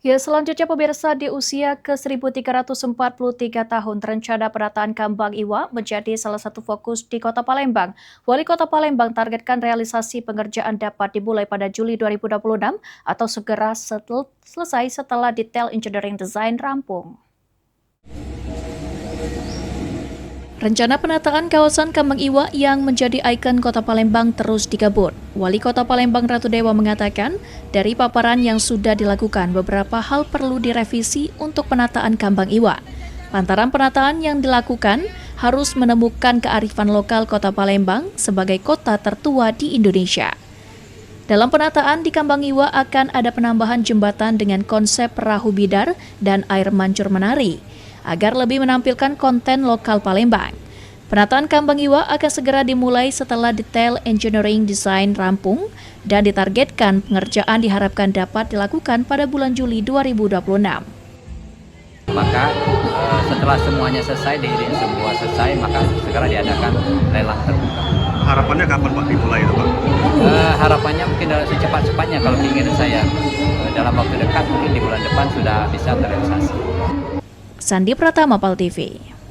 Ya, selanjutnya pemirsa di usia ke 1343 tahun, rencana penataan Kambang Iwa menjadi salah satu fokus di Kota Palembang. Wali Kota Palembang targetkan realisasi pengerjaan dapat dimulai pada Juli 2026 atau segera selesai setelah detail engineering design rampung. Rencana penataan kawasan Kambang Iwa yang menjadi ikon Kota Palembang terus dikebut. Wali Kota Palembang Ratu Dewa mengatakan, dari paparan yang sudah dilakukan, beberapa hal perlu direvisi untuk penataan Kambang Iwa. Lantaran penataan yang dilakukan harus menemukan kearifan lokal Kota Palembang sebagai kota tertua di Indonesia. Dalam penataan di Kambang Iwa akan ada penambahan jembatan dengan konsep perahu bidar dan air mancur menari, agar lebih menampilkan konten lokal Palembang. Penataan Kambang Iwa akan segera dimulai setelah detail engineering design rampung dan ditargetkan pengerjaan diharapkan dapat dilakukan pada bulan Juli 2026. Maka setelah semuanya selesai, diiring semua selesai, maka segera diadakan lelang terbuka. Harapannya kapan Pak dimulai itu Pak? Harapannya mungkin secepat-cepatnya kalau keinginan saya. Dalam waktu dekat mungkin di bulan depan sudah bisa terrealisasi. Sandi Pratama, PAL TV.